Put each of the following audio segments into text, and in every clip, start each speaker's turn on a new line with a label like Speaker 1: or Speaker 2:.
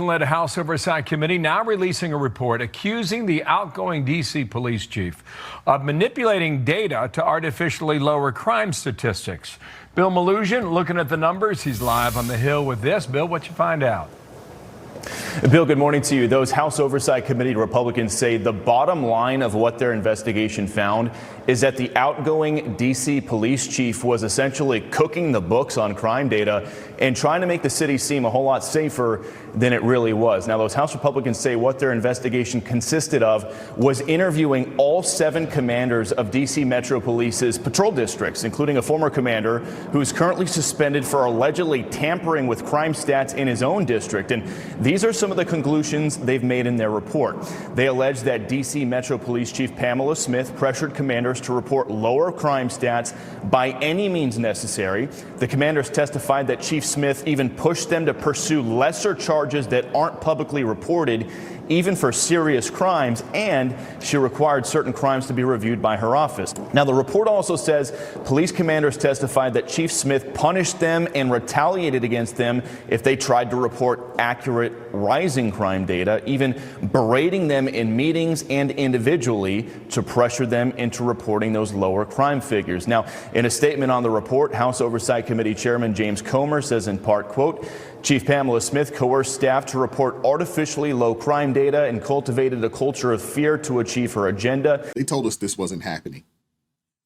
Speaker 1: Led House Oversight Committee now releasing a report accusing the outgoing D.C. police chief of manipulating data to artificially lower crime statistics. Bill Malusian looking at the numbers. He's live on the Hill with this. Bill, what you find out?
Speaker 2: Bill, good morning to you. Those House Oversight Committee Republicans say the bottom line of what their investigation found is that the outgoing D.C. police chief was essentially cooking the books on crime data and trying to make the city seem a whole lot safer than it really was. Now, those House Republicans say what their investigation consisted of was interviewing all 7 commanders of D.C. Metro Police's patrol districts, including a former commander who is currently suspended for allegedly tampering with crime stats in his own district. And these are some of the conclusions they've made in their report. They allege that D.C. Metro Police Chief Pamela Smith pressured commanders to report lower crime stats by any means necessary. The commanders testified that Chief Smith even pushed them to pursue lesser charges that aren't publicly reported, even for serious crimes, and she required certain crimes to be reviewed by her office. Now, the report also says police commanders testified that Chief Smith punished them and retaliated against them if they tried to report accurate rising crime data, even berating them in meetings and individually to pressure them into reporting those lower crime figures. Now, in a statement on the report, House Oversight Committee Chairman James Comer says in part, quote, Chief Pamela Smith coerced staff to report artificially low crime data and cultivated a culture of fear to achieve her agenda.
Speaker 3: They told us this wasn't happening.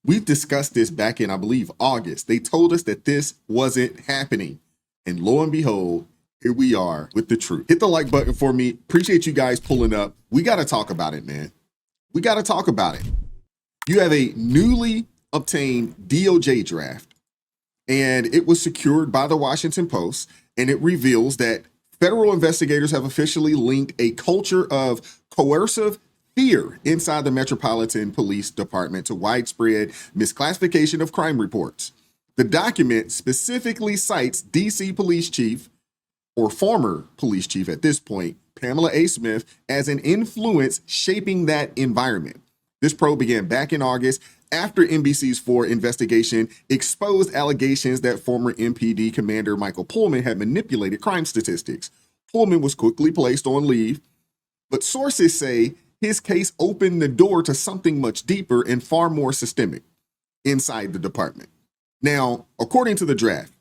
Speaker 3: We've discussed this back in, I believe, August. They told us that this wasn't happening. And lo and behold, here we are with the truth. Hit the like button for me. Appreciate you guys pulling up. We got to talk about it, man. We got to talk about it. You have a newly obtained DOJ draft, and it was secured by the Washington Post. And it reveals that federal investigators have officially linked a culture of coercive fear inside the Metropolitan Police Department to widespread misclassification of crime reports. The document specifically cites D.C. Police Chief, or former police chief at this point, Pamela A. Smith, as an influence shaping that environment. This probe began back in August after NBC's 4 investigation exposed allegations that former MPD Commander Michael Pullman had manipulated crime statistics. Pullman was quickly placed on leave, but sources say his case opened the door to something much deeper and far more systemic inside the department. Now, according to the draft,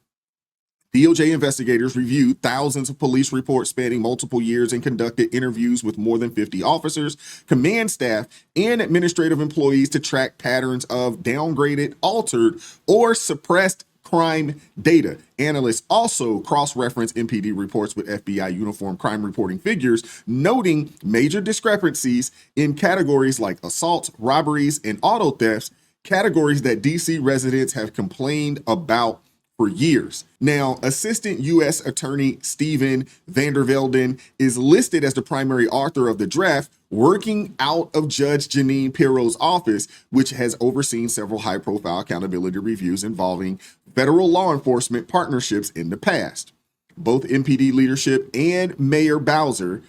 Speaker 3: DOJ investigators reviewed thousands of police reports spanning multiple years and conducted interviews with more than 50 officers, command staff, and administrative employees to track patterns of downgraded, altered, or suppressed crime data. Analysts also cross-referenced MPD reports with FBI uniform crime reporting figures, noting major discrepancies in categories like assaults, robberies, and auto thefts, categories that DC residents have complained about for years. Now, Assistant U.S. Attorney Stephen Vandervelden is listed as the primary author of the draft, working out of Judge Janine Pirro's office, which has overseen several high-profile accountability reviews involving federal law enforcement partnerships in the past. Both MPD leadership and Mayor Bowser,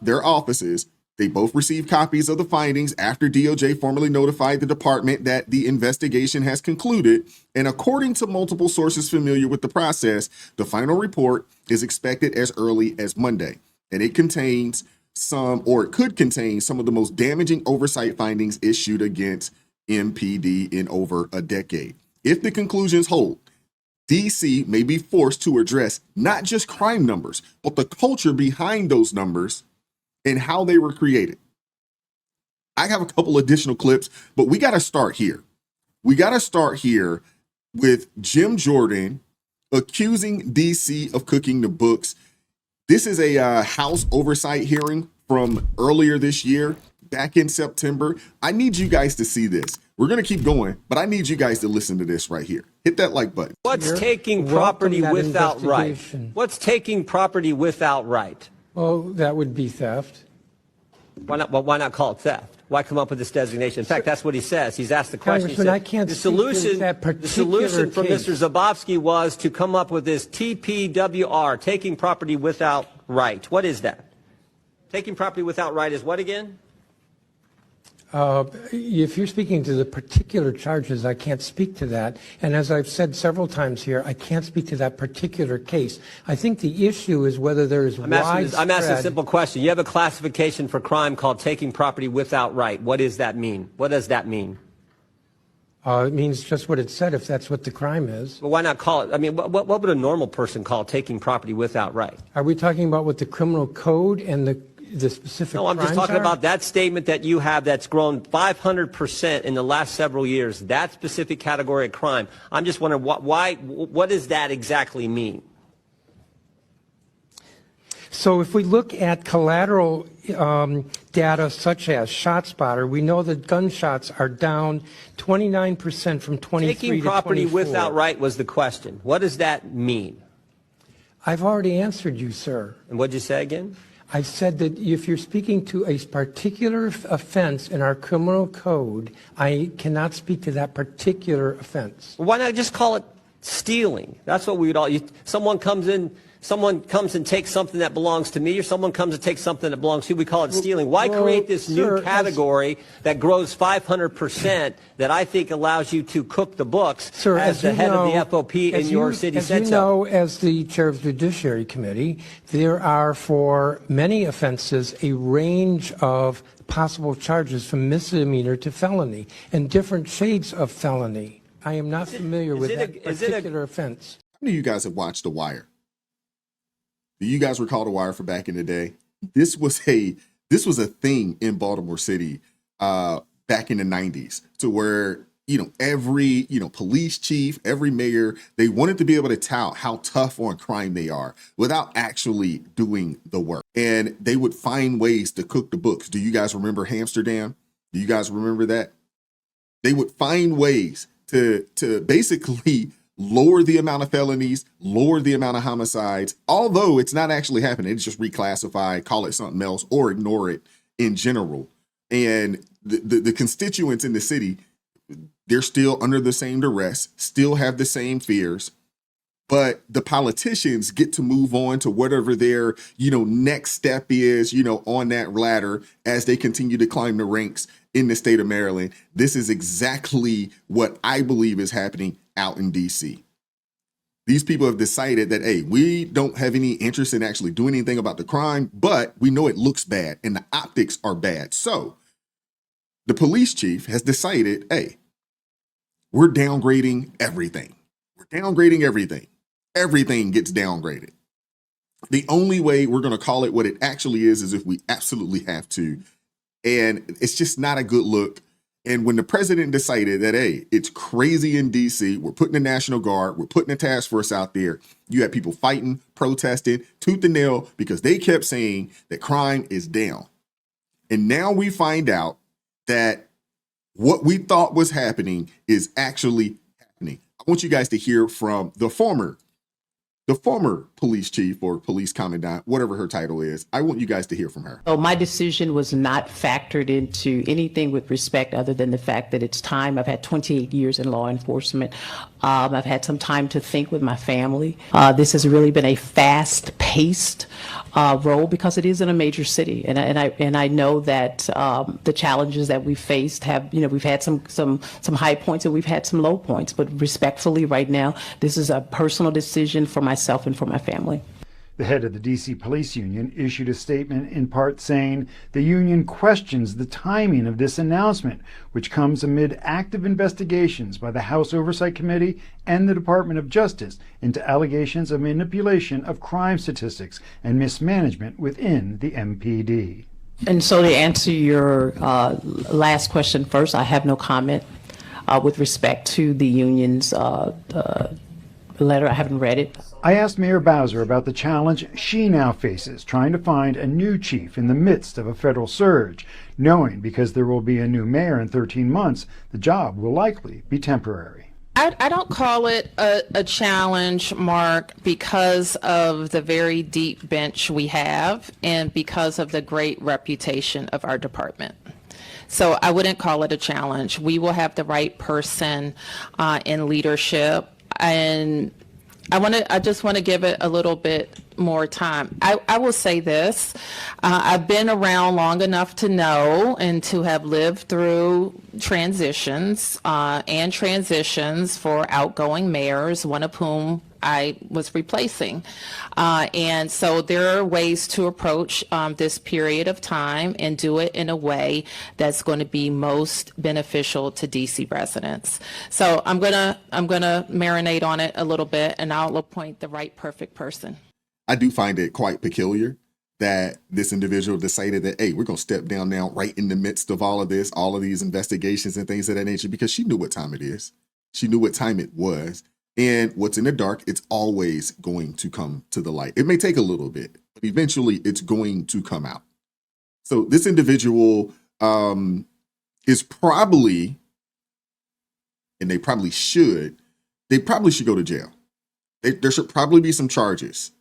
Speaker 3: their offices, they both received copies of the findings after DOJ formally notified the department that the investigation has concluded. And according to multiple sources familiar with the process, the final report is expected as early as Monday. And it contains it could contain some of the most damaging oversight findings issued against MPD in over a decade. If the conclusions hold, DC may be forced to address not just crime numbers, but the culture behind those numbers and how they were created. I have a couple additional clips, but we got to start here. We got to start here with Jim Jordan accusing DC of cooking the books. This is a House oversight hearing from earlier this year, back in September. I need you guys to see this. We're going to keep going, but I need you guys to listen to this right here. Hit that like button.
Speaker 4: What's taking property without right? What's taking property without right?
Speaker 5: Well, that would be theft.
Speaker 4: Why not? Well, why not call it theft? Why come up with this designation? In fact, that's what he says. He's asked the question.
Speaker 5: Congressman, I can't
Speaker 4: the
Speaker 5: speak to that particular
Speaker 4: solution from
Speaker 5: case.
Speaker 4: Mr. Zabowski was to come up with this TPWR, taking property without right. What is that? Taking property without right is what again?
Speaker 5: If you're speaking to the particular charges, I can't speak to that. And as I've said several times here, I can't speak to that particular case. I think the issue is whether there is
Speaker 4: I'm asking a simple question. You have a classification for crime called taking property without right. What does that mean? What does that mean?
Speaker 5: It means just what it said, if that's what the crime is.
Speaker 4: Well, why not call it? I mean, what would a normal person call taking property without right?
Speaker 5: Are we talking about what the criminal code and the specific
Speaker 4: No, I'm just talking about that statement that you have that's grown 500% in the last several years, that specific category of crime. I'm just wondering what does that exactly mean?
Speaker 5: So if we look at collateral data such as ShotSpotter, we know that gunshots are down 29% from 23
Speaker 4: Taking
Speaker 5: to
Speaker 4: property
Speaker 5: 24.
Speaker 4: without right was the question. What does that mean?
Speaker 5: I've already answered you, sir.
Speaker 4: And what did you say again?
Speaker 5: I said that if you're speaking to a particular offense in our criminal code, I cannot speak to that particular offense.
Speaker 4: Well, why not just call it stealing? That's what we would all. Someone comes and takes something that belongs to me, or someone comes and takes something that belongs to you. We call it stealing. Why create this new category that grows 500% that I think allows you to cook the books as the head of the FOP in your city said so?
Speaker 5: As you know, as the chair of the Judiciary Committee, there are for many offenses a range of possible charges from misdemeanor to felony and different shades of felony. I am not familiar with that particular offense.
Speaker 3: How many of you guys have watched The Wire? Do you guys recall The Wire from back in the day? This was a thing in Baltimore City back in the 90s, to where every police chief, every mayor, they wanted to be able to tout how tough on crime they are without actually doing the work, and they would find ways to cook the books. Do you guys remember Amsterdam? Do you guys remember that? They would find ways to basically lower the amount of felonies, lower the amount of homicides, although it's not actually happening. It's just reclassified, call it something else, or ignore it in general. And the constituents in the city, they're still under the same duress, still have the same fears, but the politicians get to move on to whatever their, next step is, on that ladder as they continue to climb the ranks in the state of Maryland. This is exactly what I believe is happening out in DC. These people have decided that, hey, we don't have any interest in actually doing anything about the crime, but we know it looks bad and the optics are bad. So the police chief has decided, hey, we're downgrading everything. We're downgrading everything. Everything gets downgraded. The only way we're going to call it what it actually is if we absolutely have to. And it's just not a good look. And when the president decided that, hey, it's crazy in DC, we're putting the National Guard, we're putting a task force out there, you had people fighting, protesting, tooth and nail, because they kept saying that crime is down. And now we find out that what we thought was happening is actually happening. I want you guys to hear from the former police chief or police commandant, whatever her title is. I want you guys to hear from her.
Speaker 6: So my decision was not factored into anything with respect other than the fact that it's time. I've had 28 years in law enforcement. I've had some time to think with my family. This has really been a fast-paced role because it is in a major city, and I know that the challenges that we faced have, we've had some high points and we've had some low points. But respectfully, right now, this is a personal decision for myself and for my family.
Speaker 7: The head of the D.C. Police Union issued a statement in part saying the union questions the timing of this announcement, which comes amid active investigations by the House Oversight Committee and the Department of Justice into allegations of manipulation of crime statistics and mismanagement within the MPD.
Speaker 6: And so to answer your last question first, I have no comment with respect to the union's letter. I haven't read it.
Speaker 7: I asked Mayor Bowser about the challenge she now faces trying to find a new chief in the midst of a federal surge, knowing because there will be a new mayor in 13 months, the job will likely be temporary.
Speaker 8: I don't call it a challenge, Mark, because of the very deep bench we have and because of the great reputation of our department. So I wouldn't call it a challenge. We will have the right person in leadership. And I just want to give it a little bit more time. I will say this. I've been around long enough to know and to have lived through transitions and transitions for outgoing mayors, one of whom I was replacing. And so there are ways to approach this period of time and do it in a way that's going to be most beneficial to DC residents. So I'm gonna marinate on it a little bit, and I'll appoint the right perfect person.
Speaker 3: I do find it quite peculiar that this individual decided that, hey, we're going to step down now right in the midst of all of this, all of these investigations and things of that nature, because she knew what time it is. She knew what time it was. And what's in the dark, it's always going to come to the light. It may take a little bit, but eventually it's going to come out. So this individual is probably, and they probably should go to jail. There should probably be some charges.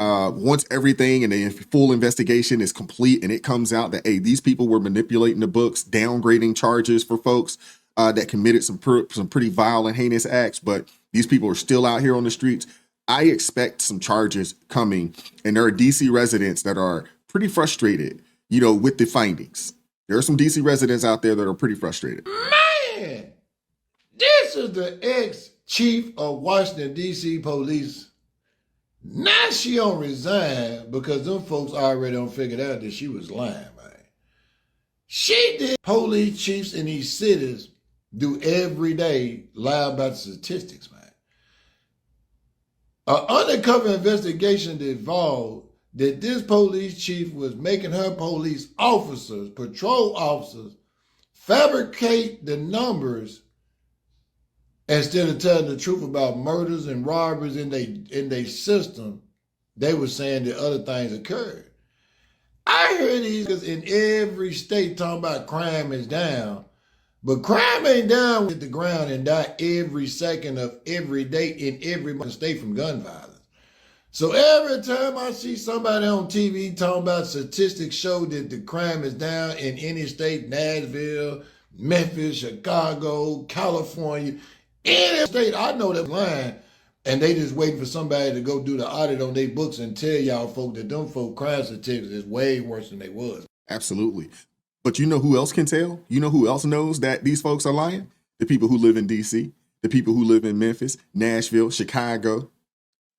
Speaker 3: Once everything and the full investigation is complete and it comes out that, hey, these people were manipulating the books, downgrading charges for folks that committed some pretty vile and heinous acts, but these people are still out here on the streets. I expect some charges coming, and there are DC residents that are pretty frustrated, with the findings. There are some DC residents out there that are pretty frustrated.
Speaker 9: Man, this is the ex-chief of Washington, D.C. police. Now she don't resign because them folks already done figured out that she was lying, man. She did. Police chiefs in these cities do every day lie about the statistics, man. An undercover investigation involved that this police chief was making her police officers, patrol officers, fabricate the numbers instead of telling the truth about murders and robberies in their system. They were saying that other things occurred. I heard these in every state talking about crime is down, but crime ain't down at the ground and die every second of every day in every state from gun violence. So every time I see somebody on TV talking about statistics show that the crime is down in any state, Nashville, Memphis, Chicago, California, any state, I know they're lying, and they just waiting for somebody to go do the audit on their books and tell y'all folk that them folk crime statistics is way worse than they was.
Speaker 3: Absolutely. But you know who else can tell? You know who else knows that these folks are lying? The people who live in DC, the people who live in Memphis, Nashville, Chicago,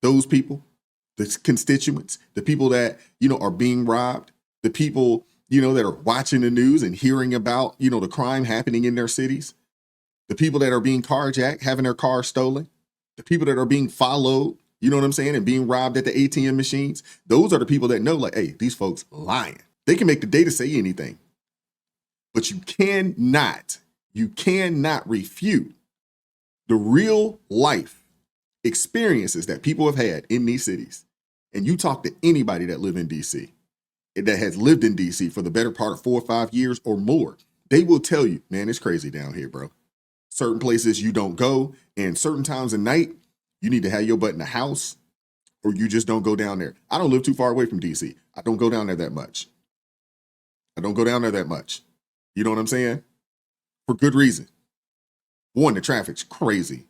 Speaker 3: those people, the constituents, the people that, are being robbed, the people, that are watching the news and hearing about, the crime happening in their cities, the people that are being carjacked, having their cars stolen, the people that are being followed, and being robbed at the ATM machines. Those are the people that know, like, hey, these folks lying. They can make the data say anything. But you cannot refute the real life experiences that people have had in these cities. And you talk to anybody that live in DC, that has lived in DC for the better part of 4 or 5 years or more, they will tell you, man, it's crazy down here, bro. Certain places you don't go, and certain times of night, you need to have your butt in the house, or you just don't go down there. I don't live too far away from DC. I don't go down there that much. You know what I'm saying? For good reason. One, the traffic's crazy.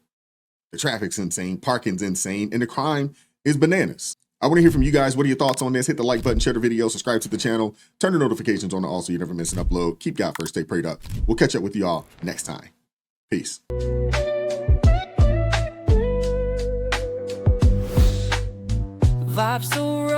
Speaker 3: The traffic's insane. Parking's insane. And the crime is bananas. I want to hear from you guys. What are your thoughts on this? Hit the like button, share the video, subscribe to the channel, turn the notifications on also you never miss an upload. Keep God first, stay prayed up. We'll catch up with you all next time. Peace.
Speaker 10: Vibes so